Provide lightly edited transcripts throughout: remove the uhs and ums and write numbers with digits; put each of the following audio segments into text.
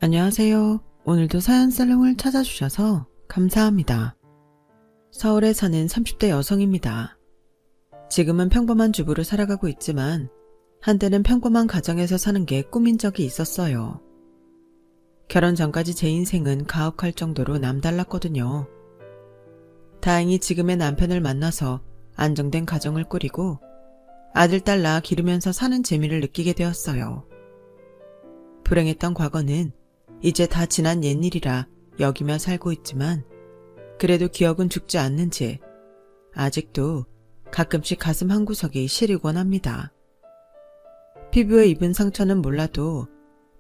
안녕하세요. 오늘도 사연살롱을 찾아주셔서 감사합니다. 서울에 사는 30대 여성입니다. 지금은 평범한 주부로 살아가고 있지만 한때는 평범한 가정에서 사는 게 꿈인 적이 있었어요. 결혼 전까지 제 인생은 가혹할 정도로 남달랐거든요. 다행히 지금의 남편을 만나서 안정된 가정을 꾸리고 아들, 딸 낳아 기르면서 사는 재미를 느끼게 되었어요. 불행했던 과거는 이제 다 지난 옛일이라 여기며 살고 있지만 그래도 기억은 죽지 않는지 아직도 가끔씩 가슴 한구석이 시리곤 합니다. 피부에 입은 상처는 몰라도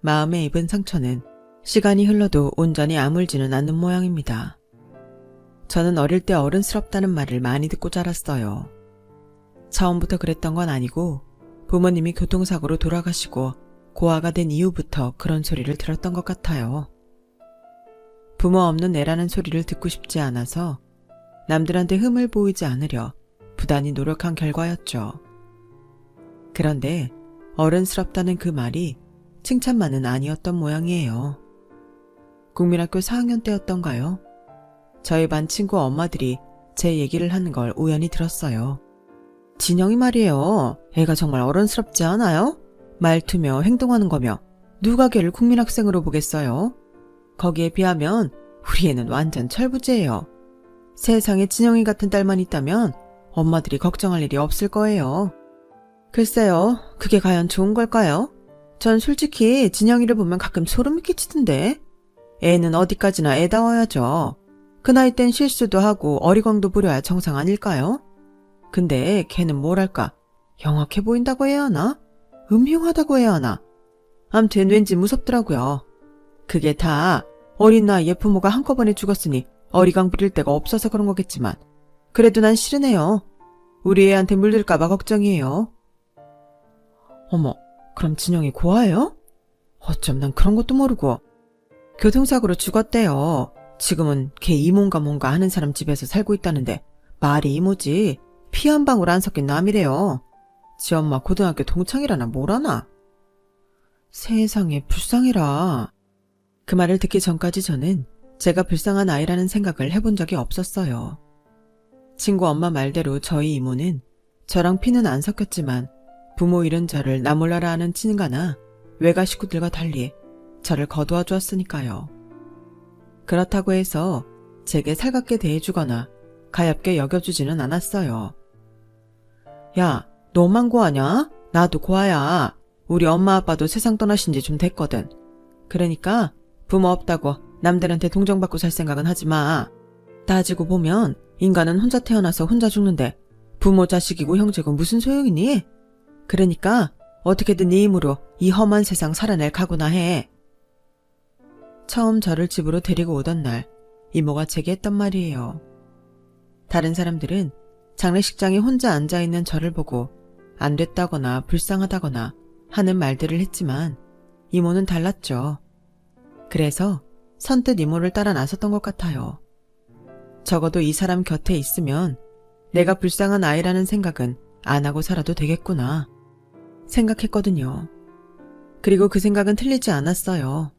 마음에 입은 상처는 시간이 흘러도 온전히 아물지는 않는 모양입니다. 저는 어릴 때 어른스럽다는 말을 많이 듣고 자랐어요. 처음부터 그랬던 건 아니고 부모님이 교통사고로 돌아가시고 고아가 된 이후부터 그런 소리를 들었던 것 같아요. 부모 없는 애라는 소리를 듣고 싶지 않아서 남들한테 흠을 보이지 않으려 부단히 노력한 결과였죠. 그런데 어른스럽다는 그 말이 칭찬만은 아니었던 모양이에요. 국민학교 4학년 때였던가요? 저희 반 친구 엄마들이 제 얘기를 하는 걸 우연히 들었어요. 진영이 말이에요. 애가 정말 어른스럽지 않아요? 말투며 행동하는 거며 누가 걔를 국민학생으로 보겠어요? 거기에 비하면 우리 애는 완전 철부지예요. 세상에 진영이 같은 딸만 있다면 엄마들이 걱정할 일이 없을 거예요. 글쎄요, 그게 과연 좋은 걸까요? 전 솔직히 진영이를 보면 가끔 소름이 끼치던데. 애는 어디까지나 애다워야죠. 그 나이 땐 실수도 하고 어리광도 부려야 정상 아닐까요? 근데 걔는 뭐랄까, 영악해 보인다고 해야 하나? 음흉하다고 해야 하나? 암튼 왠지 무섭더라고요. 그게 다 어린 나이에 부모가 한꺼번에 죽었으니 어리광 부릴 데가 없어서 그런 거겠지만 그래도 난 싫으네요. 우리 애한테 물들까봐 걱정이에요. 어머, 그럼 진영이 고아예요? 어쩜 난 그런 것도 모르고. 교통사고로 죽었대요. 지금은 걔 이모인가 뭔가 하는 사람 집에서 살고 있다는데 말이 이모지 피 한 방울 안 섞인 남이래요. 지 엄마 고등학교 동창이라나 뭐라나. 세상에 불쌍해라. 그 말을 듣기 전까지 저는 제가 불쌍한 아이라는 생각을 해본 적이 없었어요. 친구 엄마 말대로 저희 이모는 저랑 피는 안 섞였지만 부모 잃은 저를 나 몰라라 하는 친가나 외가 식구들과 달리 저를 거두어 주었으니까요. 그렇다고 해서 제게 살갑게 대해주거나 가엾게 여겨주지는 않았어요. 야, 너만 고아냐? 나도 고아야. 우리 엄마 아빠도 세상 떠나신 지 좀 됐거든. 그러니까 부모 없다고 남들한테 동정받고 살 생각은 하지 마. 따지고 보면 인간은 혼자 태어나서 혼자 죽는데 부모 자식이고 형제고 무슨 소용이니? 그러니까 어떻게든 네 힘으로 이 험한 세상 살아낼 각오나 해. 처음 저를 집으로 데리고 오던 날 이모가 제게 했던 말이에요. 다른 사람들은 장례식장에 혼자 앉아있는 저를 보고 안 됐다거나 불쌍하다거나 하는 말들을 했지만 이모는 달랐죠. 그래서 선뜻 이모를 따라 나섰던 것 같아요. 적어도 이 사람 곁에 있으면 내가 불쌍한 아이라는 생각은 안 하고 살아도 되겠구나 생각했거든요. 그리고 그 생각은 틀리지 않았어요.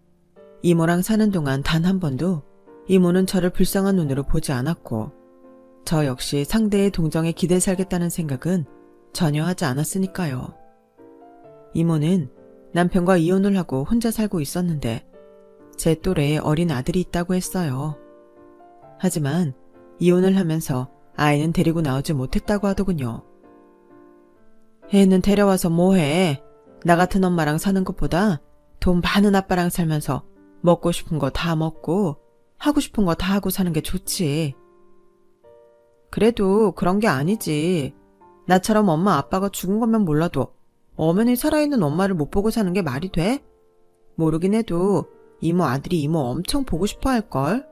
이모랑 사는 동안 단 한 번도 이모는 저를 불쌍한 눈으로 보지 않았고 저 역시 상대의 동정에 기대 살겠다는 생각은 전혀 하지 않았으니까요. 이모는 남편과 이혼을 하고 혼자 살고 있었는데 제 또래에 어린 아들이 있다고 했어요. 하지만 이혼을 하면서 아이는 데리고 나오지 못했다고 하더군요. 애는 데려와서 뭐해? 나 같은 엄마랑 사는 것보다 돈 많은 아빠랑 살면서 먹고 싶은 거 다 먹고 하고 싶은 거 다 하고 사는 게 좋지. 그래도 그런 게 아니지. 나처럼 엄마 아빠가 죽은 것만 몰라도 엄연히 살아있는 엄마를 못 보고 사는 게 말이 돼? 모르긴 해도 이모 아들이 이모 엄청 보고 싶어 할걸?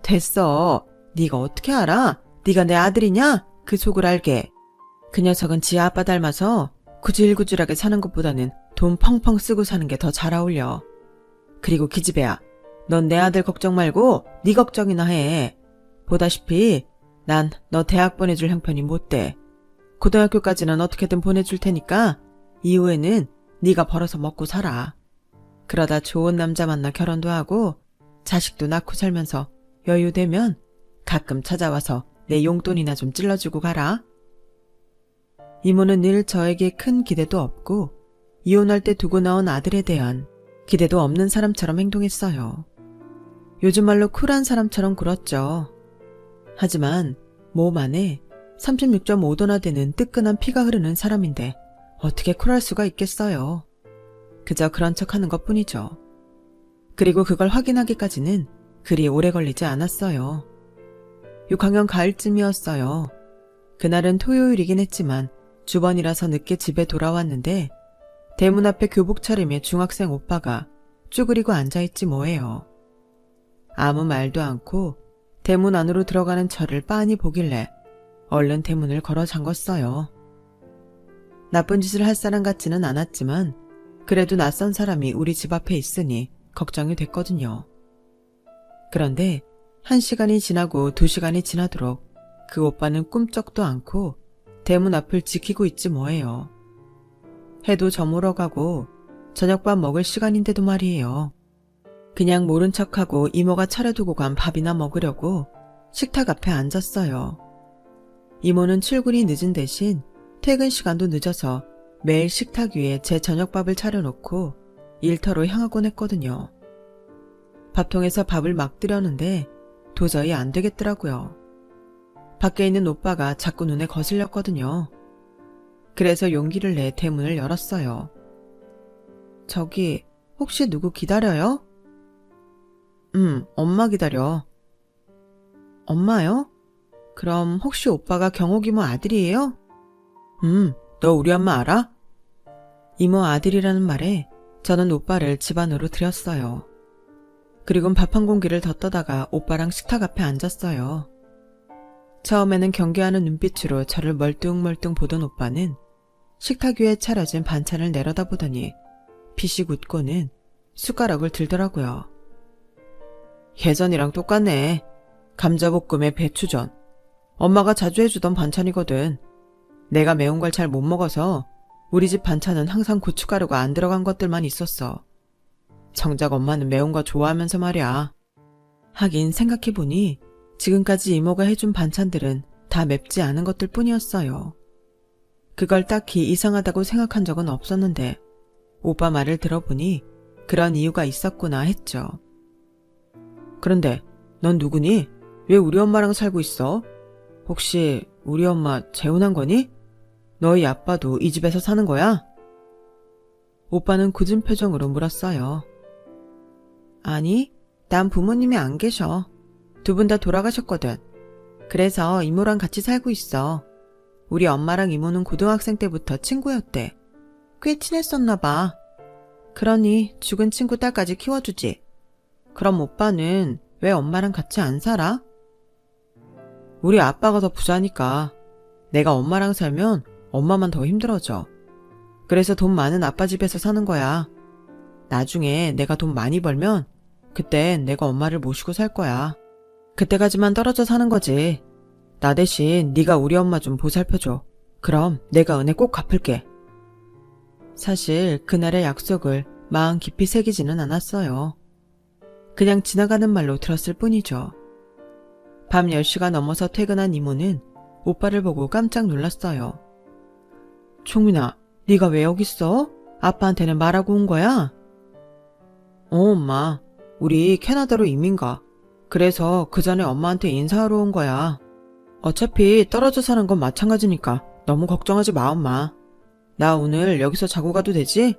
됐어. 네가 어떻게 알아? 네가 내 아들이냐? 그 속을 알게. 그 녀석은 지 아빠 닮아서 구질구질하게 사는 것보다는 돈 펑펑 쓰고 사는 게 더 잘 어울려. 그리고 기집애야, 넌 내 아들 걱정 말고 네 걱정이나 해. 보다시피 난 너 대학 보내줄 형편이 못 돼. 고등학교까지는 어떻게든 보내줄 테니까 이후에는 네가 벌어서 먹고 살아. 그러다 좋은 남자 만나 결혼도 하고 자식도 낳고 살면서 여유되면 가끔 찾아와서 내 용돈이나 좀 찔러주고 가라. 이모는 늘 저에게 큰 기대도 없고 이혼할 때 두고 나온 아들에 대한 기대도 없는 사람처럼 행동했어요. 요즘 말로 쿨한 사람처럼 굴었죠. 하지만 몸 안에 36.5도나 되는 뜨끈한 피가 흐르는 사람인데 어떻게 쿨할 수가 있겠어요. 그저 그런 척하는 것뿐이죠. 그리고 그걸 확인하기까지는 그리 오래 걸리지 않았어요. 6학년 가을쯤이었어요. 그날은 토요일이긴 했지만 주번이라서 늦게 집에 돌아왔는데 대문 앞에 교복 차림의 중학생 오빠가 쭈그리고 앉아있지 뭐예요. 아무 말도 않고 대문 안으로 들어가는 저를 빤히 보길래 얼른 대문을 걸어 잠궜어요. 나쁜 짓을 할 사람 같지는 않았지만 그래도 낯선 사람이 우리 집 앞에 있으니 걱정이 됐거든요. 그런데 1시간이 지나고 2시간이 지나도록 그 오빠는 꿈쩍도 않고 대문 앞을 지키고 있지 뭐예요. 해도 저물어 가고 저녁밥 먹을 시간인데도 말이에요. 그냥 모른 척하고 이모가 차려두고 간 밥이나 먹으려고 식탁 앞에 앉았어요. 이모는 출근이 늦은 대신 퇴근 시간도 늦어서 매일 식탁 위에 제 저녁밥을 차려놓고 일터로 향하곤 했거든요. 밥통에서 밥을 막 뜨려는데 도저히 안 되겠더라고요. 밖에 있는 오빠가 자꾸 눈에 거슬렸거든요. 그래서 용기를 내 대문을 열었어요. 저기 혹시 누구 기다려요? 엄마 기다려. 엄마요? 그럼 혹시 오빠가 경옥 이모 아들이에요? 너 우리 엄마 알아? 이모 아들이라는 말에 저는 오빠를 집 안으로 들였어요. 그리곤 밥 한 공기를 더 떠다가 오빠랑 식탁 앞에 앉았어요. 처음에는 경계하는 눈빛으로 저를 멀뚱멀뚱 보던 오빠는 식탁 위에 차려진 반찬을 내려다보더니 피식 웃고는 숟가락을 들더라고요. 예전이랑 똑같네. 감자볶음에 배추전. 엄마가 자주 해주던 반찬이거든. 내가 매운 걸 잘 못 먹어서 우리 집 반찬은 항상 고춧가루가 안 들어간 것들만 있었어. 정작 엄마는 매운 거 좋아하면서 말이야. 하긴 생각해보니 지금까지 이모가 해준 반찬들은 다 맵지 않은 것들 뿐이었어요. 그걸 딱히 이상하다고 생각한 적은 없었는데 오빠 말을 들어보니 그런 이유가 있었구나 했죠. 그런데 넌 누구니? 왜 우리 엄마랑 살고 있어? 혹시 우리 엄마 재혼한 거니? 너희 아빠도 이 집에서 사는 거야? 오빠는 굳은 표정으로 물었어요. 아니, 난 부모님이 안 계셔. 두 분 다 돌아가셨거든. 그래서 이모랑 같이 살고 있어. 우리 엄마랑 이모는 고등학생 때부터 친구였대. 꽤 친했었나 봐. 그러니 죽은 친구 딸까지 키워주지. 그럼 오빠는 왜 엄마랑 같이 안 살아? 우리 아빠가 더 부자니까. 내가 엄마랑 살면 엄마만 더 힘들어져. 그래서 돈 많은 아빠 집에서 사는 거야. 나중에 내가 돈 많이 벌면 그땐 내가 엄마를 모시고 살 거야. 그때까지만 떨어져 사는 거지. 나 대신 네가 우리 엄마 좀 보살펴줘. 그럼 내가 은혜 꼭 갚을게. 사실 그날의 약속을 마음 깊이 새기지는 않았어요. 그냥 지나가는 말로 들었을 뿐이죠. 밤 10시가 넘어서 퇴근한 이모는 오빠를 보고 깜짝 놀랐어요. 총민아, 네가 왜 여기 있어? 아빠한테는 말하고 온 거야? 엄마. 우리 캐나다로 이민 가. 그래서 그 전에 엄마한테 인사하러 온 거야. 어차피 떨어져 사는 건 마찬가지니까 너무 걱정하지 마, 엄마. 나 오늘 여기서 자고 가도 되지?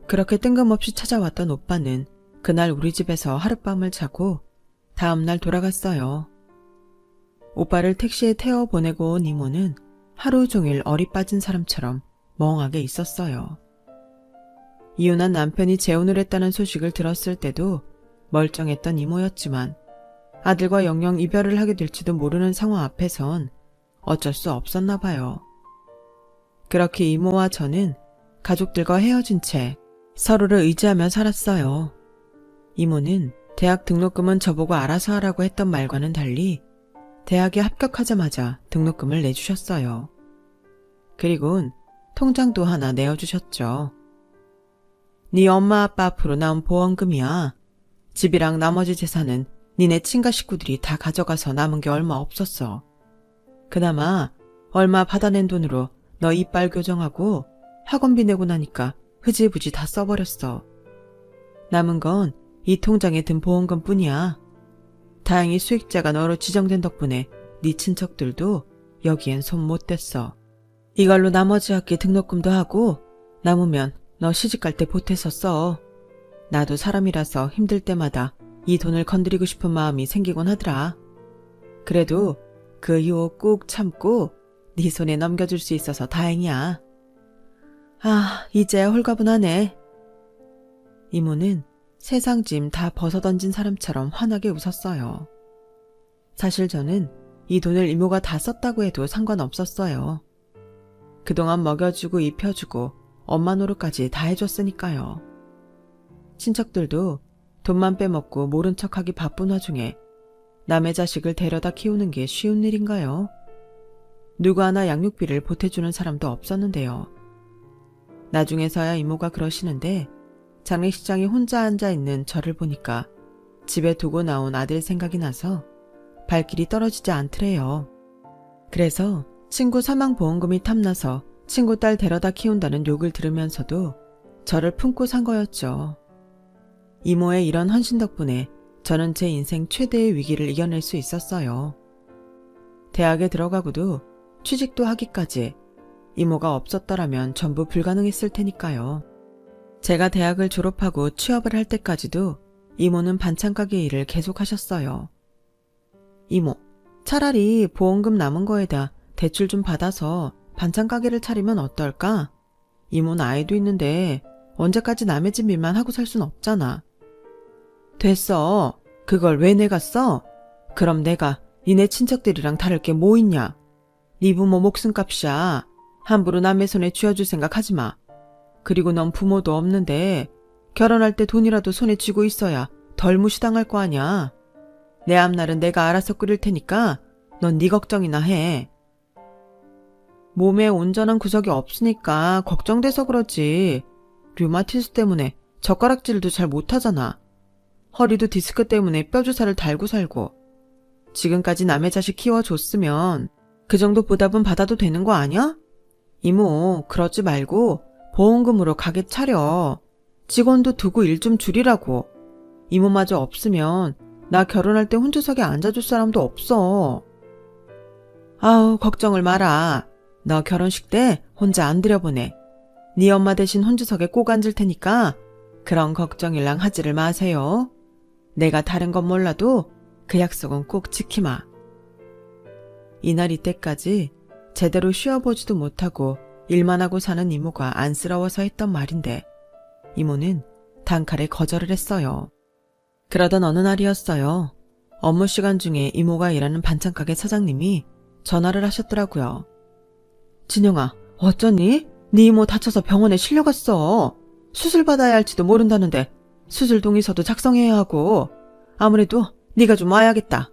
그렇게 뜬금없이 찾아왔던 오빠는 그날 우리 집에서 하룻밤을 자고 다음날 돌아갔어요. 오빠를 택시에 태워 보내고 온 이모는 하루 종일 얼이 빠진 사람처럼 멍하게 있었어요. 이혼한 남편이 재혼을 했다는 소식을 들었을 때도 멀쩡했던 이모였지만 아들과 영영 이별을 하게 될지도 모르는 상황 앞에선 어쩔 수 없었나 봐요. 그렇게 이모와 저는 가족들과 헤어진 채 서로를 의지하며 살았어요. 이모는 대학 등록금은 저보고 알아서 하라고 했던 말과는 달리 대학에 합격하자마자 등록금을 내주셨어요. 그리곤 통장도 하나 내어주셨죠. 네 엄마 아빠 앞으로 나온 보험금이야. 집이랑 나머지 재산은 니네 친가 식구들이 다 가져가서 남은 게 얼마 없었어. 그나마 얼마 받아낸 돈으로 너 이빨 교정하고 학원비 내고 나니까 흐지부지 다 써버렸어. 남은 건 이 통장에 든 보험금 뿐이야. 다행히 수익자가 너로 지정된 덕분에 네 친척들도 여기엔 손 못 댔어. 이걸로 나머지 학기 등록금도 하고 남으면 너 시집갈 때 보태서 써. 나도 사람이라서 힘들 때마다 이 돈을 건드리고 싶은 마음이 생기곤 하더라. 그래도 그 유혹 꾹 참고 네 손에 넘겨줄 수 있어서 다행이야. 아, 이제야 홀가분하네. 이모는 세상 짐 다 벗어던진 사람처럼 환하게 웃었어요. 사실 저는 이 돈을 이모가 다 썼다고 해도 상관없었어요. 그동안 먹여주고 입혀주고 엄마 노릇까지 다 해줬으니까요. 친척들도 돈만 빼먹고 모른 척하기 바쁜 와중에 남의 자식을 데려다 키우는 게 쉬운 일인가요? 누구 하나 양육비를 보태주는 사람도 없었는데요. 나중에서야 이모가 그러시는데 장례식장에 혼자 앉아있는 저를 보니까 집에 두고 나온 아들 생각이 나서 발길이 떨어지지 않더래요. 그래서 친구 사망보험금이 탐나서 친구 딸 데려다 키운다는 욕을 들으면서도 저를 품고 산 거였죠. 이모의 이런 헌신 덕분에 저는 제 인생 최대의 위기를 이겨낼 수 있었어요. 대학에 들어가고도 취직도 하기까지 이모가 없었더라면 전부 불가능했을 테니까요. 제가 대학을 졸업하고 취업을 할 때까지도 이모는 반찬가게 일을 계속하셨어요. 이모, 차라리 보험금 남은 거에다 대출 좀 받아서 반찬가게를 차리면 어떨까? 이모는 아이도 있는데 언제까지 남의 집 일만 하고 살 순 없잖아. 됐어. 그걸 왜 내가 써? 그럼 내가 니네 친척들이랑 다를 게 뭐 있냐? 네 부모 목숨값이야. 함부로 남의 손에 쥐어줄 생각 하지 마. 그리고 넌 부모도 없는데 결혼할 때 돈이라도 손에 쥐고 있어야 덜 무시당할 거 아냐. 내 앞날은 내가 알아서 끓일 테니까 넌 네 걱정이나 해. 몸에 온전한 구석이 없으니까 걱정돼서 그러지. 류마티스 때문에 젓가락질도 잘 못하잖아. 허리도 디스크 때문에 뼈주사를 달고 살고. 지금까지 남의 자식 키워줬으면 그 정도 보답은 받아도 되는 거 아니야? 이모, 그러지 말고 보험금으로 가게 차려. 직원도 두고 일 좀 줄이라고. 이모마저 없으면 나 결혼할 때 혼주석에 앉아줄 사람도 없어. 아우, 걱정을 마라. 너 결혼식 때 혼자 안 들여보내. 네 엄마 대신 혼주석에 꼭 앉을 테니까 그런 걱정일랑 하지를 마세요. 내가 다른 건 몰라도 그 약속은 꼭 지키마. 이날 이때까지 제대로 쉬어보지도 못하고 일만 하고 사는 이모가 안쓰러워서 했던 말인데 이모는 단칼에 거절을 했어요. 그러던 어느 날이었어요. 업무 시간 중에 이모가 일하는 반찬가게 사장님이 전화를 하셨더라고요. 진영아, 어쩌니? 네 이모 다쳐서 병원에 실려갔어. 수술 받아야 할지도 모른다는데 수술 동의서도 작성해야 하고 아무래도 네가 좀 와야겠다.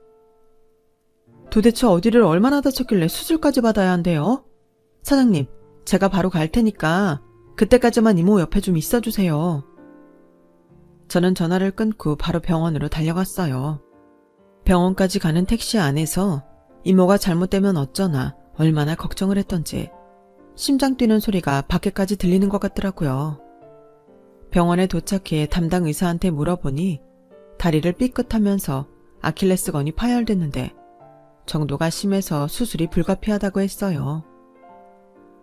도대체 어디를 얼마나 다쳤길래 수술까지 받아야 한대요? 사장님, 제가 바로 갈 테니까 그때까지만 이모 옆에 좀 있어주세요. 저는 전화를 끊고 바로 병원으로 달려갔어요. 병원까지 가는 택시 안에서 이모가 잘못되면 어쩌나 얼마나 걱정을 했던지 심장 뛰는 소리가 밖에까지 들리는 것 같더라고요. 병원에 도착해 담당 의사한테 물어보니 다리를 삐끗하면서 아킬레스건이 파열됐는데 정도가 심해서 수술이 불가피하다고 했어요.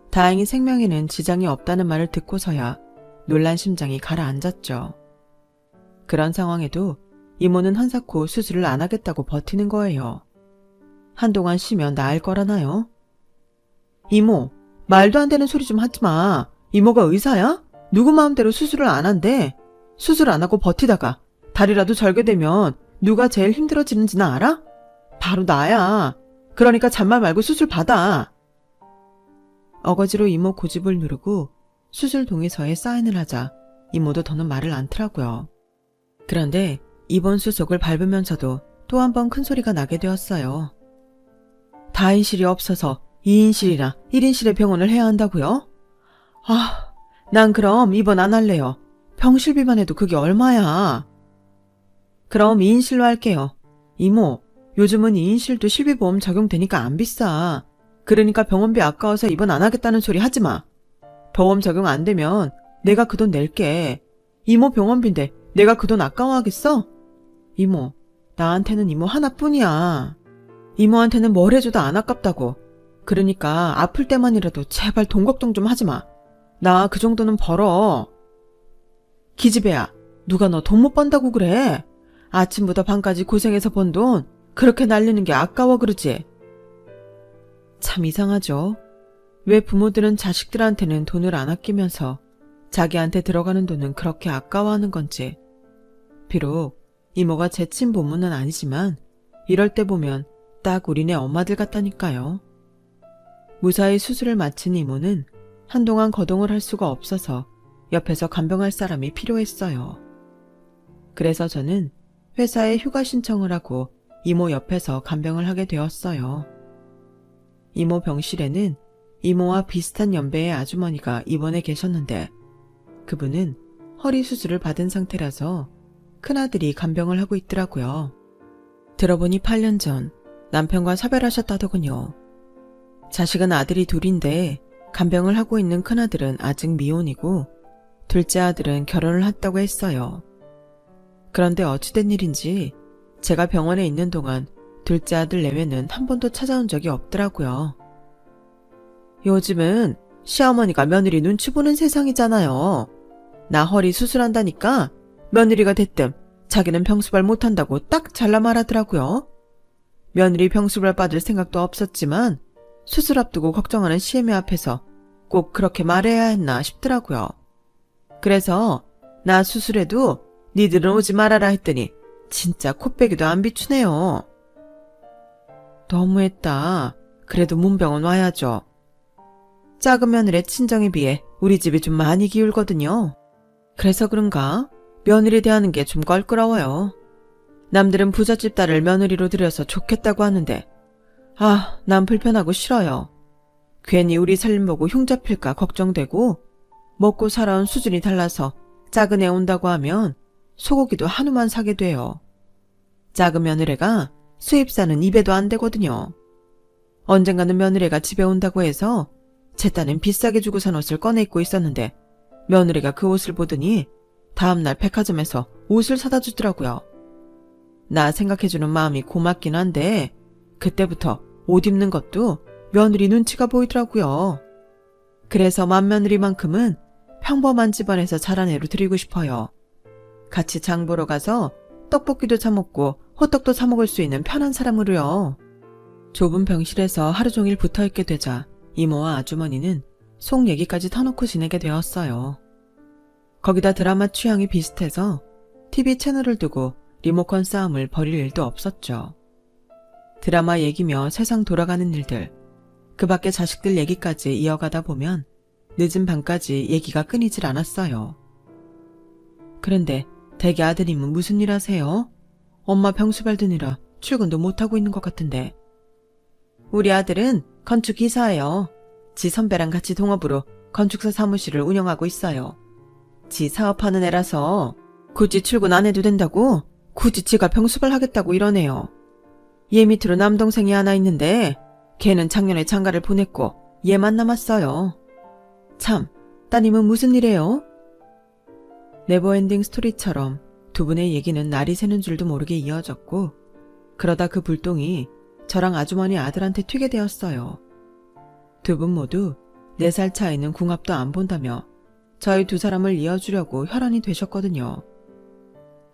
다행히 생명에는 지장이 없다는 말을 듣고서야 놀란 심장이 가라앉았죠. 그런 상황에도 이모는 한사코 수술을 안 하겠다고 버티는 거예요. 한동안 쉬면 나을 거라나요? 이모, 말도 안 되는 소리 좀 하지 마. 이모가 의사야? 누구 마음대로 수술을 안 한대. 수술 안 하고 버티다가 다리라도 절개되면 누가 제일 힘들어지는지는 알아? 바로 나야. 그러니까 잔말 말고 수술 받아. 어거지로 이모 고집을 누르고 수술 동의서에 사인을 하자 이모도 더는 말을 않더라고요. 그런데 입원 수속을 밟으면서도 또 한 번 큰 소리가 나게 되었어요. 다인실이 없어서 2인실이나 1인실의 병원을 해야 한다고요? 아, 난 그럼 입원 안 할래요. 병실비만 해도 그게 얼마야. 그럼 2인실로 할게요. 이모, 요즘은 2인실도 실비보험 적용되니까 안 비싸. 그러니까 병원비 아까워서 입원 안 하겠다는 소리 하지 마. 보험 적용 안 되면 내가 그 돈 낼게. 이모 병원비인데 내가 그 돈 아까워하겠어? 이모, 나한테는 이모 하나뿐이야. 이모한테는 뭘 해줘도 안 아깝다고. 그러니까 아플 때만이라도 제발 돈 걱정 좀 하지 마. 나 그 정도는 벌어. 기집애야, 누가 너 돈 못 번다고 그래? 아침부터 밤까지 고생해서 번 돈 그렇게 날리는 게 아까워 그러지? 참 이상하죠. 왜 부모들은 자식들한테는 돈을 안 아끼면서 자기한테 들어가는 돈은 그렇게 아까워하는 건지. 비록 이모가 제 친부모는 아니지만 이럴 때 보면 딱 우리네 엄마들 같다니까요. 무사히 수술을 마친 이모는 한동안 거동을 할 수가 없어서 옆에서 간병할 사람이 필요했어요. 그래서 저는 회사에 휴가 신청을 하고 이모 옆에서 간병을 하게 되었어요. 이모 병실에는 이모와 비슷한 연배의 아주머니가 입원해 계셨는데 그분은 허리 수술을 받은 상태라서 큰아들이 간병을 하고 있더라고요. 들어보니 8년 전 남편과 사별하셨다더군요. 자식은 아들이 둘인데 간병을 하고 있는 큰아들은 아직 미혼이고 둘째 아들은 결혼을 했다고 했어요. 그런데 어찌된 일인지 제가 병원에 있는 동안 둘째 아들 내외는 한 번도 찾아온 적이 없더라고요. 요즘은 시어머니가 며느리 눈치 보는 세상이잖아요. 나 허리 수술한다니까 며느리가 됐든 자기는 병수발 못한다고 딱 잘라 말하더라고요. 며느리 병수발 받을 생각도 없었지만 수술 앞두고 걱정하는 시애미 앞에서 꼭 그렇게 말해야 했나 싶더라고요. 그래서 나 수술해도 니들은 오지 말아라 했더니 진짜 코빼기도 안 비추네요. 너무했다. 그래도 문병원 와야죠. 작은 며느리의 친정에 비해 우리 집이 좀 많이 기울거든요. 그래서 그런가 며느리 대하는 게 좀 껄끄러워요. 남들은 부잣집 딸을 며느리로 들여서 좋겠다고 하는데 난 불편하고 싫어요. 괜히 우리 살림 보고 흉 잡힐까 걱정되고 먹고 살아온 수준이 달라서 작은 애 온다고 하면 소고기도 한우만 사게 돼요. 작은 며느리가 수입사는 입에도 안 되거든요. 언젠가는 며느리가 집에 온다고 해서 제 딸은 비싸게 주고 산 옷을 꺼내 입고 있었는데 며느리가 그 옷을 보더니 다음날 백화점에서 옷을 사다 주더라고요. 나 생각해주는 마음이 고맙긴 한데 그때부터 옷 입는 것도 며느리 눈치가 보이더라고요. 그래서 맏며느리만큼은 평범한 집안에서 자란 애로 드리고 싶어요. 같이 장 보러 가서 떡볶이도 사 먹고 호떡도 사 먹을 수 있는 편한 사람으로요. 좁은 병실에서 하루 종일 붙어있게 되자 이모와 아주머니는 속 얘기까지 터놓고 지내게 되었어요. 거기다 드라마 취향이 비슷해서 TV 채널을 두고 리모컨 싸움을 벌일 일도 없었죠. 드라마 얘기며 세상 돌아가는 일들, 그 밖에 자식들 얘기까지 이어가다 보면 늦은 밤까지 얘기가 끊이질 않았어요. 그런데 대개 아드님은 무슨 일 하세요? 엄마 병수발 드느라 출근도 못하고 있는 것 같은데. 우리 아들은 건축기사예요. 지 선배랑 같이 동업으로 건축사 사무실을 운영하고 있어요. 지 사업하는 애라서 굳이 출근 안 해도 된다고 굳이 지가 병수발 하겠다고 이러네요. 얘 밑으로 남동생이 하나 있는데 걔는 작년에 장가를 보냈고 얘만 남았어요. 참, 따님은 무슨 일해요? 네버엔딩 스토리처럼 두 분의 얘기는 날이 새는 줄도 모르게 이어졌고 그러다 그 불똥이 저랑 아주머니 아들한테 튀게 되었어요. 두 분 모두 4살 차이는 궁합도 안 본다며 저희 두 사람을 이어주려고 혈안이 되셨거든요.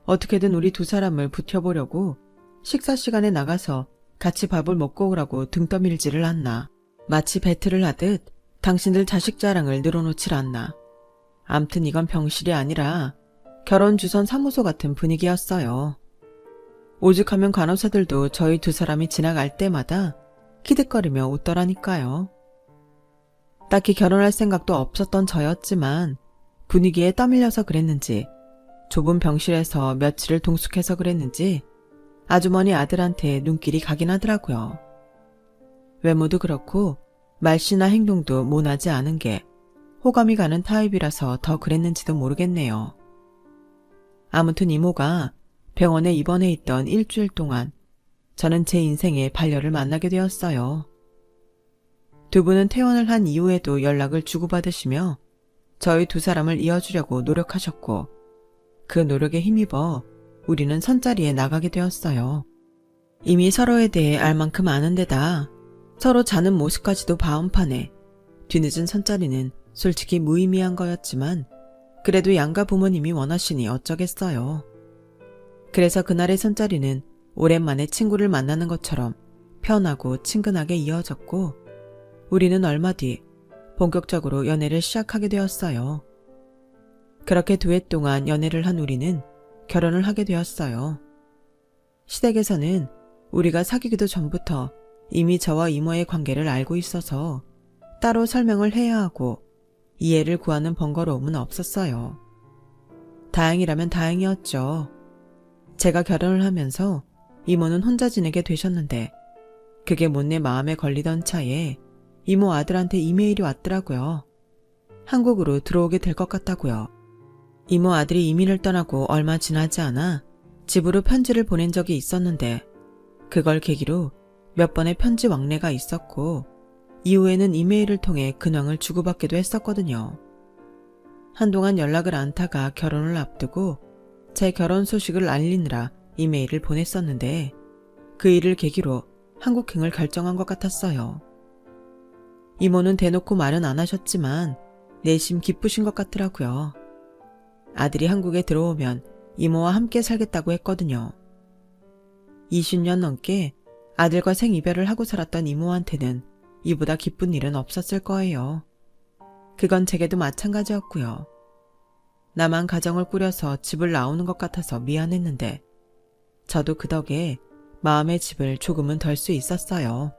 어떻게든 우리 두 사람을 붙여보려고 식사 시간에 나가서 같이 밥을 먹고 오라고 등 떠밀지를 않나. 마치 배틀을 하듯 당신들 자식 자랑을 늘어놓질 않나. 암튼 이건 병실이 아니라 결혼주선 사무소 같은 분위기였어요. 오죽하면 간호사들도 저희 두 사람이 지나갈 때마다 키득거리며 웃더라니까요. 딱히 결혼할 생각도 없었던 저였지만 분위기에 떠밀려서 그랬는지 좁은 병실에서 며칠을 동숙해서 그랬는지 아주머니 아들한테 눈길이 가긴 하더라고요. 외모도 그렇고 말씨나 행동도 모나지 않은 게 호감이 가는 타입이라서 더 그랬는지도 모르겠네요. 아무튼 이모가 병원에 입원해 있던 일주일 동안 저는 제 인생의 반려를 만나게 되었어요. 두 분은 퇴원을 한 이후에도 연락을 주고받으시며 저희 두 사람을 이어주려고 노력하셨고 그 노력에 힘입어 우리는 선자리에 나가게 되었어요. 이미 서로에 대해 알 만큼 아는 데다 서로 자는 모습까지도 바운판에 뒤늦은 선자리는 솔직히 무의미한 거였지만 그래도 양가 부모님이 원하시니 어쩌겠어요. 그래서 그날의 선자리는 오랜만에 친구를 만나는 것처럼 편하고 친근하게 이어졌고 우리는 얼마 뒤 본격적으로 연애를 시작하게 되었어요. 그렇게 두 해 동안 연애를 한 우리는 결혼을 하게 되었어요. 시댁에서는 우리가 사귀기도 전부터 이미 저와 이모의 관계를 알고 있어서 따로 설명을 해야 하고 이해를 구하는 번거로움은 없었어요. 다행이라면 다행이었죠. 제가 결혼을 하면서 이모는 혼자 지내게 되셨는데 그게 못내 마음에 걸리던 차에 이모 아들한테 이메일이 왔더라고요. 한국으로 들어오게 될 것 같다고요. 이모 아들이 이민을 떠나고 얼마 지나지 않아 집으로 편지를 보낸 적이 있었는데 그걸 계기로 몇 번의 편지 왕래가 있었고 이후에는 이메일을 통해 근황을 주고받기도 했었거든요. 한동안 연락을 안 타가 결혼을 앞두고 제 결혼 소식을 알리느라 이메일을 보냈었는데 그 일을 계기로 한국행을 결정한 것 같았어요. 이모는 대놓고 말은 안 하셨지만 내심 기쁘신 것 같더라고요. 아들이 한국에 들어오면 이모와 함께 살겠다고 했거든요. 20년 넘게 아들과 생이별을 하고 살았던 이모한테는 이보다 기쁜 일은 없었을 거예요. 그건 제게도 마찬가지였고요. 나만 가정을 꾸려서 집을 나오는 것 같아서 미안했는데 저도 그 덕에 마음의 집을 조금은 덜 수 있었어요.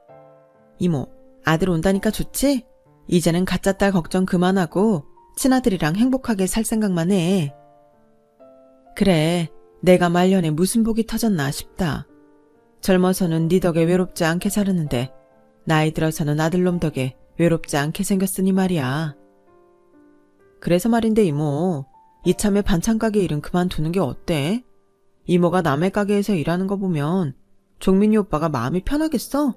이모, 아들 온다니까 좋지? 이제는 가짜 딸 걱정 그만하고 친아들이랑 행복하게 살 생각만 해. 그래, 내가 말년에 무슨 복이 터졌나 싶다. 젊어서는 네 덕에 외롭지 않게 살았는데 나이 들어서는 아들놈 덕에 외롭지 않게 생겼으니 말이야. 그래서 말인데 이모, 이참에 반찬가게 일은 그만두는 게 어때? 이모가 남의 가게에서 일하는 거 보면 종민이 오빠가 마음이 편하겠어?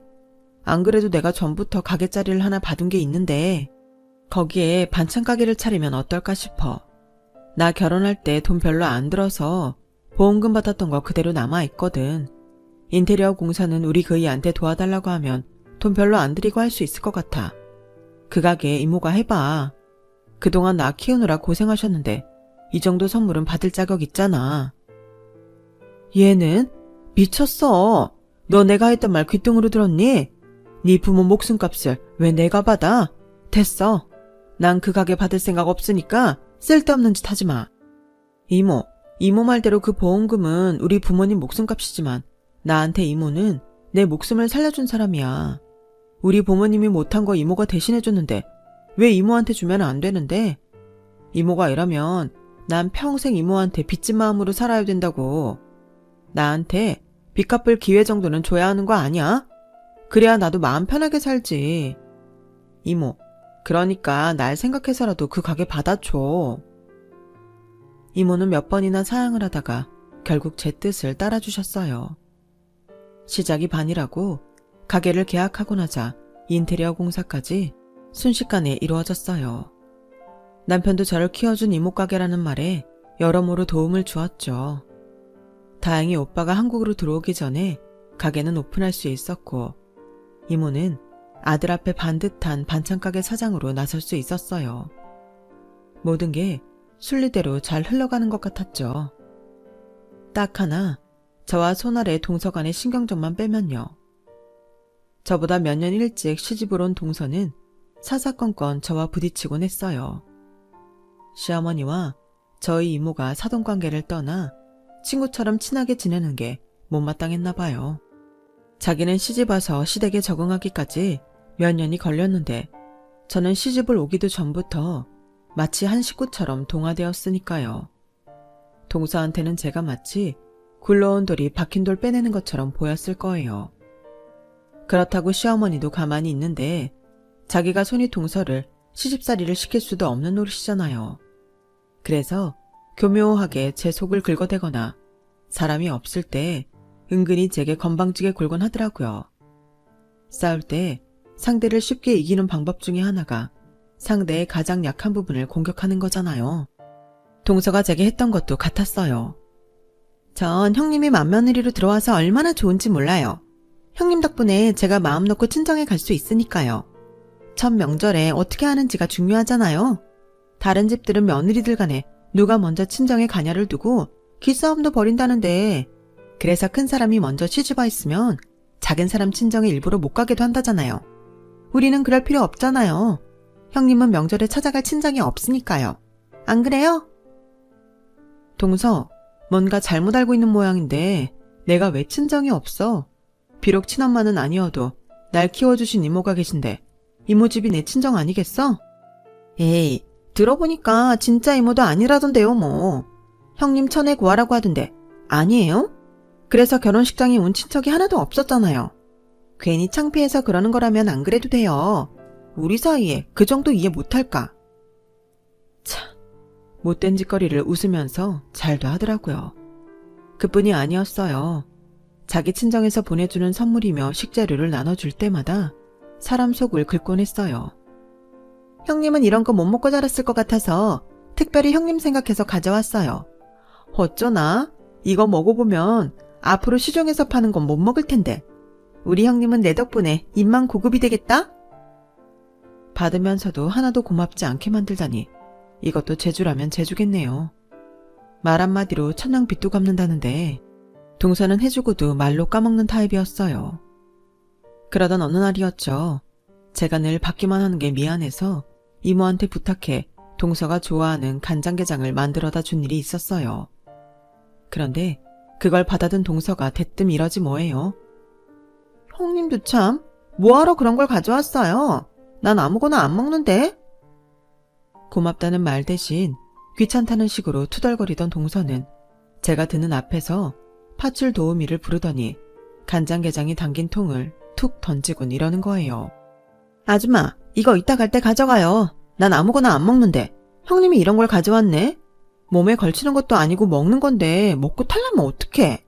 안 그래도 내가 전부터 가게자리를 하나 받은 게 있는데 거기에 반찬가게를 차리면 어떨까 싶어. 나 결혼할 때 돈 별로 안 들어서 보험금 받았던 거 그대로 남아있거든. 인테리어 공사는 우리 그이한테 도와달라고 하면 돈 별로 안 들이고 할 수 있을 것 같아. 그 가게 이모가 해봐. 그동안 나 키우느라 고생하셨는데 이 정도 선물은 받을 자격 있잖아. 얘는? 미쳤어. 너 내가 했던 말 귓등으로 들었니? 네 부모 목숨값을 왜 내가 받아? 됐어. 난 그 가게 받을 생각 없으니까 쓸데없는 짓 하지 마. 이모 말대로 그 보험금은 우리 부모님 목숨값이지만 나한테 이모는 내 목숨을 살려준 사람이야. 우리 부모님이 못한 거 이모가 대신해줬는데 왜 이모한테 주면 안 되는데? 이모가 이러면 난 평생 이모한테 빚진 마음으로 살아야 된다고. 나한테 빚 갚을 기회 정도는 줘야 하는 거 아니야? 그래야 나도 마음 편하게 살지. 이모, 그러니까 날 생각해서라도 그 가게 받아줘. 이모는 몇 번이나 사양을 하다가 결국 제 뜻을 따라주셨어요. 시작이 반이라고 가게를 계약하고 나자 인테리어 공사까지 순식간에 이루어졌어요. 남편도 저를 키워준 이모 가게라는 말에 여러모로 도움을 주었죠. 다행히 오빠가 한국으로 들어오기 전에 가게는 오픈할 수 있었고 이모는 아들 앞에 반듯한 반찬가게 사장으로 나설 수 있었어요. 모든 게 순리대로 잘 흘러가는 것 같았죠. 딱 하나 저와 손아래 동서간의 신경전만 빼면요. 저보다 몇 년 일찍 시집을 온 동서는 사사건건 저와 부딪히곤 했어요. 시어머니와 저희 이모가 사돈관계를 떠나 친구처럼 친하게 지내는 게 못마땅했나 봐요. 자기는 시집와서 시댁에 적응하기까지 몇 년이 걸렸는데 저는 시집을 오기도 전부터 마치 한 식구처럼 동화되었으니까요. 동서한테는 제가 마치 굴러온 돌이 박힌 돌 빼내는 것처럼 보였을 거예요. 그렇다고 시어머니도 가만히 있는데 자기가 손이 동서를 시집살이를 시킬 수도 없는 노릇이잖아요. 그래서 교묘하게 제 속을 긁어대거나 사람이 없을 때 은근히 제게 건방지게 굴곤 하더라고요. 싸울 때 상대를 쉽게 이기는 방법 중에 하나가 상대의 가장 약한 부분을 공격하는 거잖아요. 동서가 제게 했던 것도 같았어요. 전 형님이 맏며느리로 들어와서 얼마나 좋은지 몰라요. 형님 덕분에 제가 마음 놓고 친정에 갈 수 있으니까요. 첫 명절에 어떻게 하는지가 중요하잖아요. 다른 집들은 며느리들 간에 누가 먼저 친정에 가냐를 두고 기싸움도 벌인다는데, 그래서 큰 사람이 먼저 시집와 있으면 작은 사람 친정에 일부러 못 가게도 한다잖아요. 우리는 그럴 필요 없잖아요. 형님은 명절에 찾아갈 친정이 없으니까요. 안 그래요? 동서, 뭔가 잘못 알고 있는 모양인데 내가 왜 친정이 없어? 비록 친엄마는 아니어도 날 키워주신 이모가 계신데 이모 집이 내 친정 아니겠어? 에이, 들어보니까 진짜 이모도 아니라던데요 뭐. 형님 천에 구하라고 하던데 아니에요? 그래서 결혼식장에 온 친척이 하나도 없었잖아요. 괜히 창피해서 그러는 거라면 안 그래도 돼요. 우리 사이에 그 정도 이해 못할까? 참, 못된 짓거리를 웃으면서 잘도 하더라고요. 그뿐이 아니었어요. 자기 친정에서 보내주는 선물이며 식재료를 나눠줄 때마다 사람 속을 긁곤 했어요. 형님은 이런 거 못 먹고 자랐을 것 같아서 특별히 형님 생각해서 가져왔어요. 어쩌나? 이거 먹어보면 앞으로 시중에서 파는 건 못 먹을 텐데. 우리 형님은 내 덕분에 입만 고급이 되겠다? 받으면서도 하나도 고맙지 않게 만들다니 이것도 재주라면 재주겠네요. 말 한마디로 천냥 빚도 갚는다는데 동서는 해주고도 말로 까먹는 타입이었어요. 그러던 어느 날이었죠. 제가 늘 받기만 하는 게 미안해서 이모한테 부탁해 동서가 좋아하는 간장게장을 만들어다 준 일이 있었어요. 그런데 그걸 받아든 동서가 대뜸 이러지 뭐예요. 형님도 참 뭐하러 그런 걸 가져왔어요. 난 아무거나 안 먹는데. 고맙다는 말 대신 귀찮다는 식으로 투덜거리던 동서는 제가 드는 앞에서 파출 도우미를 부르더니 간장게장이 담긴 통을 툭 던지곤 이러는 거예요. 아줌마, 이거 이따 갈 때 가져가요. 난 아무거나 안 먹는데. 형님이 이런 걸 가져왔네. 몸에 걸치는 것도 아니고 먹는 건데 먹고 탈라면 어떡해.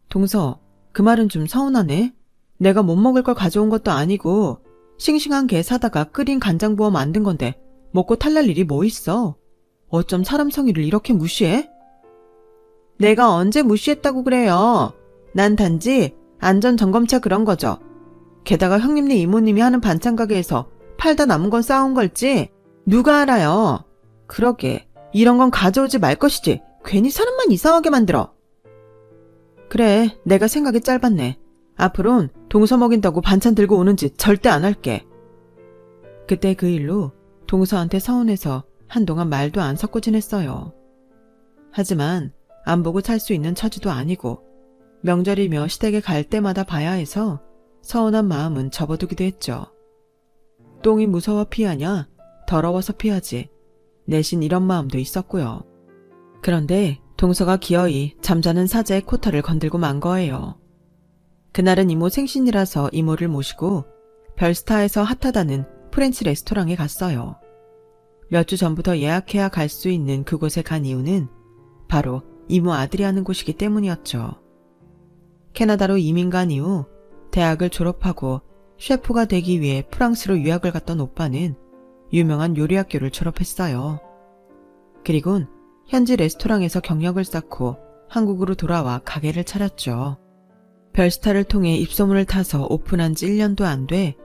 동서, 그 말은 좀 서운하네. 내가 못 먹을 걸 가져온 것도 아니고 싱싱한 게 사다가 끓인 간장 부어 만든 건데 먹고 탈날 일이 뭐 있어. 어쩜 사람 성의를 이렇게 무시해? 내가 언제 무시했다고 그래요. 난 단지 안전점검차 그런 거죠. 게다가 형님네 이모님이 하는 반찬 가게에서 팔다 남은 건 싸운 걸지 누가 알아요. 그러게 이런 건 가져오지 말 것이지 괜히 사람만 이상하게 만들어. 그래, 내가 생각이 짧았네. 앞으론 동서 먹인다고 반찬 들고 오는 짓 절대 안 할게. 그때 그 일로 동서한테 서운해서 한동안 말도 안 섞고 지냈어요. 하지만 안 보고 살 수 있는 처지도 아니고 명절이며 시댁에 갈 때마다 봐야 해서 서운한 마음은 접어두기도 했죠. 똥이 무서워 피하냐? 더러워서 피하지. 내신 이런 마음도 있었고요. 그런데 동서가 기어이 잠자는 사제의 코털을 건들고 만 거예요. 그날은 이모 생신이라서 이모를 모시고 별스타에서 핫하다는 프렌치 레스토랑에 갔어요. 몇 주 전부터 예약해야 갈 수 있는 그곳에 간 이유는 바로 이모 아들이 하는 곳이기 때문이었죠. 캐나다로 이민 간 이후 대학을 졸업하고 셰프가 되기 위해 프랑스로 유학을 갔던 오빠는 유명한 요리학교를 졸업했어요. 그리곤 현지 레스토랑에서 경력을 쌓고 한국으로 돌아와 가게를 차렸죠. 별스타를 통해 입소문을 타서 오픈한 지 1년도 안 돼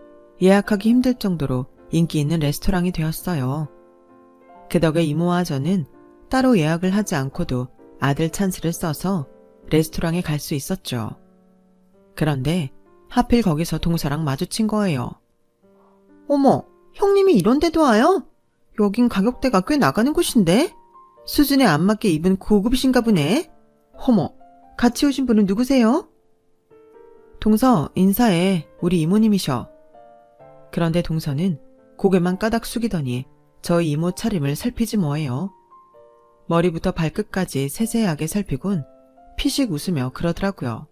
예약하기 힘들 정도로 인기 있는 레스토랑이 되었어요. 그 덕에 이모와 저는 따로 예약을 하지 않고도 아들 찬스를 써서 레스토랑에 갈 수 있었죠. 그런데 하필 거기서 동서랑 마주친 거예요. 어머, 형님이 이런 데도 와요? 여긴 가격대가 꽤 나가는 곳인데? 수준에 안 맞게 입은 고급이신가 보네? 어머, 같이 오신 분은 누구세요? 동서, 인사해. 우리 이모님이셔. 그런데 동서는 고개만 까닥 숙이더니 저희 이모 차림을 살피지 뭐예요. 머리부터 발끝까지 세세하게 살피곤 피식 웃으며 그러더라고요.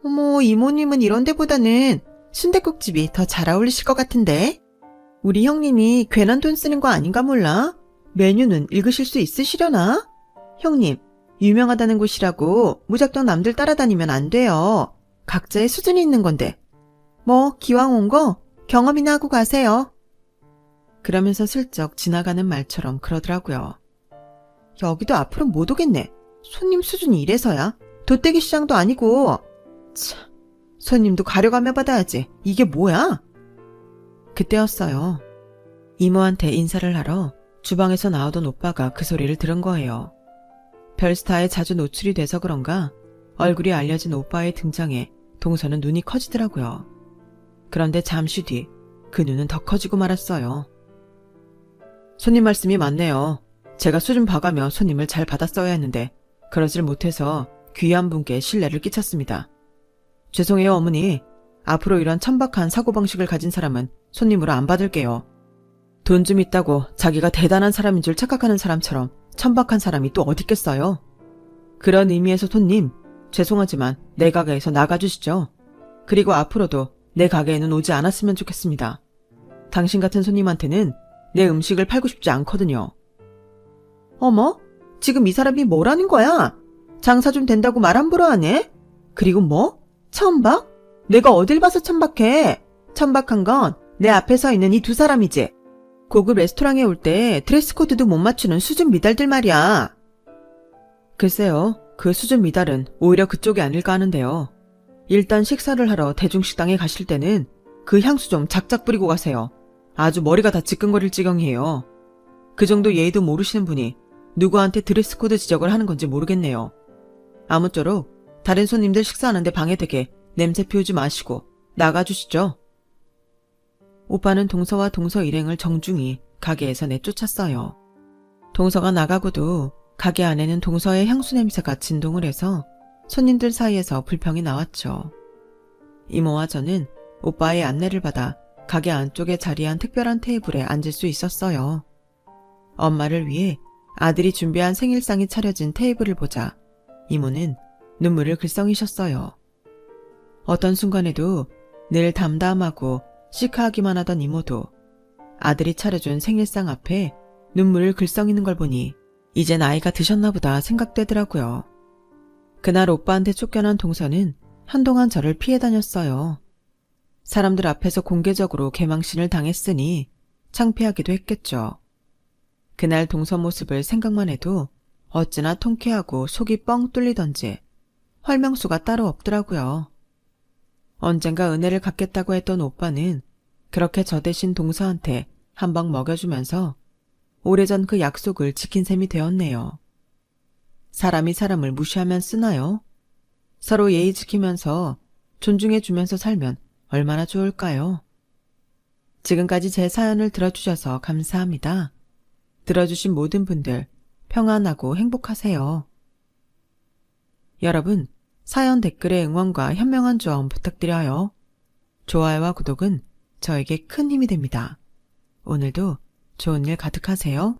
어머, 이모님은 이런 데보다는 순댓국집이 더 잘 어울리실 것 같은데? 우리 형님이 괜한 돈 쓰는 거 아닌가 몰라? 메뉴는 읽으실 수 있으시려나? 형님, 유명하다는 곳이라고 무작정 남들 따라다니면 안 돼요. 각자의 수준이 있는 건데. 뭐 기왕 온 거 경험이나 하고 가세요. 그러면서 슬쩍 지나가는 말처럼 그러더라고요. 여기도 앞으로 못 오겠네. 손님 수준이 이래서야. 돗대기 시장도 아니고. 참, 손님도 가려가며 받아야지. 이게 뭐야? 그때였어요. 이모한테 인사를 하러 주방에서 나오던 오빠가 그 소리를 들은 거예요. 별스타에 자주 노출이 돼서 그런가 얼굴이 알려진 오빠의 등장에 동서는 눈이 커지더라고요. 그런데 잠시 뒤 그 눈은 더 커지고 말았어요. 손님 말씀이 맞네요. 제가 수준 봐가며 손님을 잘 받았어야 했는데 그러질 못해서 귀한 분께 신뢰를 끼쳤습니다. 죄송해요 어머니. 앞으로 이런 천박한 사고방식을 가진 사람은 손님으로 안 받을게요. 돈 좀 있다고 자기가 대단한 사람인 줄 착각하는 사람처럼 천박한 사람이 또 어디 있겠어요. 그런 의미에서 손님, 죄송하지만 내 가게에서 나가주시죠. 그리고 앞으로도 내 가게에는 오지 않았으면 좋겠습니다. 당신 같은 손님한테는 내 음식을 팔고 싶지 않거든요. 어머? 지금 이 사람이 뭐라는 거야? 장사 좀 된다고 말 함부로 하네? 그리고 뭐? 천박? 내가 어딜 봐서 천박해? 천박한 건 내 앞에 서 있는 이 두 사람이지. 고급 레스토랑에 올 때 드레스 코드도 못 맞추는 수준 미달들 말이야. 글쎄요, 그 수준 미달은 오히려 그쪽이 아닐까 하는데요. 일단 식사를 하러 대중식당에 가실 때는 그 향수 좀 작작 뿌리고 가세요. 아주 머리가 다 지끈거릴 지경이에요. 그 정도 예의도 모르시는 분이 누구한테 드레스 코드 지적을 하는 건지 모르겠네요. 아무쪼록 다른 손님들 식사하는데 방해되게 냄새 피우지 마시고 나가주시죠. 오빠는 동서와 동서 일행을 정중히 가게에서 내쫓았어요. 동서가 나가고도 가게 안에는 동서의 향수 냄새가 진동을 해서 손님들 사이에서 불평이 나왔죠. 이모와 저는 오빠의 안내를 받아 가게 안쪽에 자리한 특별한 테이블에 앉을 수 있었어요. 엄마를 위해 아들이 준비한 생일상이 차려진 테이블을 보자 이모는 눈물을 글썽이셨어요. 어떤 순간에도 늘 담담하고 시크하기만 하던 이모도 아들이 차려준 생일상 앞에 눈물을 글썽이는 걸 보니 이제 나이가 드셨나 보다 생각되더라고요. 그날 오빠한테 쫓겨난 동서는 한동안 저를 피해 다녔어요. 사람들 앞에서 공개적으로 개망신을 당했으니 창피하기도 했겠죠. 그날 동서 모습을 생각만 해도 어찌나 통쾌하고 속이 뻥 뚫리던지 활명수가 따로 없더라고요. 언젠가 은혜를 갚겠다고 했던 오빠는 그렇게 저 대신 동서한테 한 방 먹여주면서 오래전 그 약속을 지킨 셈이 되었네요. 사람이 사람을 무시하면 쓰나요? 서로 예의 지키면서 존중해주면서 살면 얼마나 좋을까요? 지금까지 제 사연을 들어주셔서 감사합니다. 들어주신 모든 분들 평안하고 행복하세요. 여러분, 사연 댓글에 응원과 현명한 조언 부탁드려요. 좋아요와 구독은 저에게 큰 힘이 됩니다. 오늘도 좋은 일 가득하세요.